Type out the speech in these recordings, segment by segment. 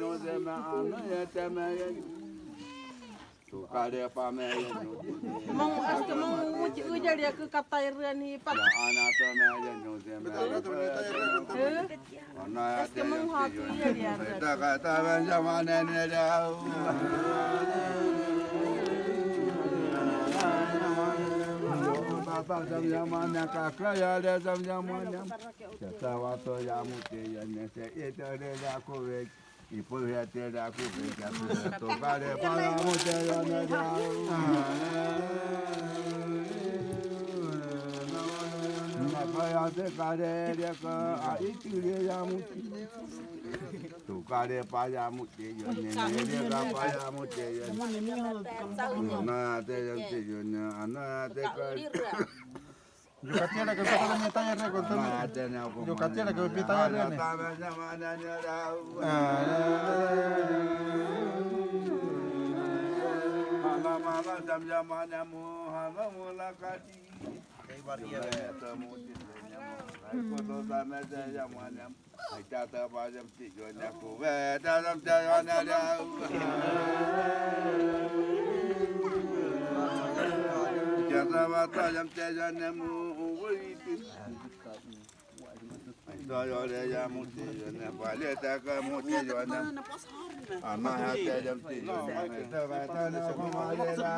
no se me ano ya te me tu kare pa me no Mong aska mong muci ujar dia ke katai ni pat. ya ana to me ya no se me ana ya te Aska mong hatu ya dia. ta ka ta ben sama ne ne da Bapa zamana kakra ya le zamana ta wa to ya mu te ya ne se e te le la ko ve i po ya te la ko ve ya to ka le pa ya mu te ya ne ya na pa ya te ka le ya ka a i tu le ya mu tu ka le pa ya mu te ya ne le ka pa ya mu te ya na te ya te ya na te ka Yo katira ke kota ni tanya re kota. Yo katira ke pi tanya re. Mama jam jamane mu hama mulakati. Kei baria temu ko to sana jamane. Ai ta ta ba jam ti yo na ku ve da jam ta yo na da. Jata bata jam te jane mu witi. Do yo le ya mu ti ne pa le ta ka mu ti yo na. Ama ha te jam ti yo na. Ta ba ta na ko ma le la.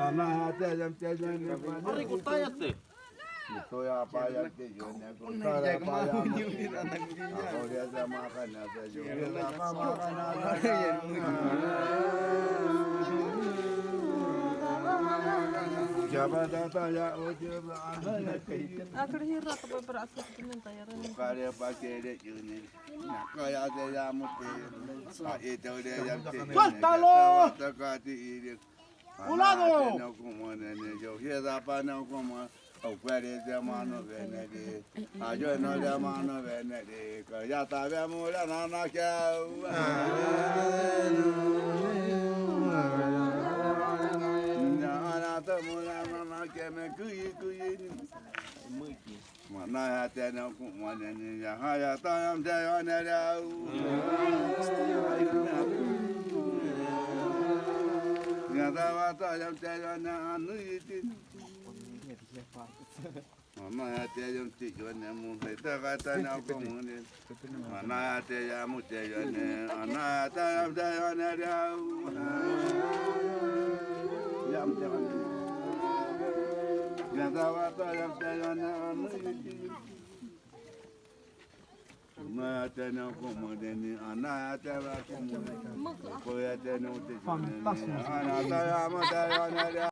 Ama ha te jam te jane pa. Ari ko tayat eh. Ito ya pa ya ti yo na ko. Ta pa ya mu ti na. Ako dia sama kan na sa yo. Mama kan na. Jabata ya o jaba ana kai. Akhir hira tu berasak dengan tayaran. Kare pakai de juni. Nak kaya de ya muti. Sa itu de ya ti. Suéltalo. Takati ide. Culado. No como ne yo hieda pa no como. O kwere de mano vene de. Ayo no de mano vene de. Kaya ta ve mu la na na kya. Ta mula mama ke me kuyi mana ya te na ku mana ni ya ha ya ta yam te ya ne ya ya ta wa ta yam te ya na anu iti mama ya te yam ti yo ne mu he ta ka ta na ku mu ne mana ya te ya mu te ya ne ana ya ta yam te ya ne ya yam te Gandawata yam te ya na anu iti na te na ku mu ne ni ana ya te wa ku mu ko ya te no te ana ta ya ma te ya ne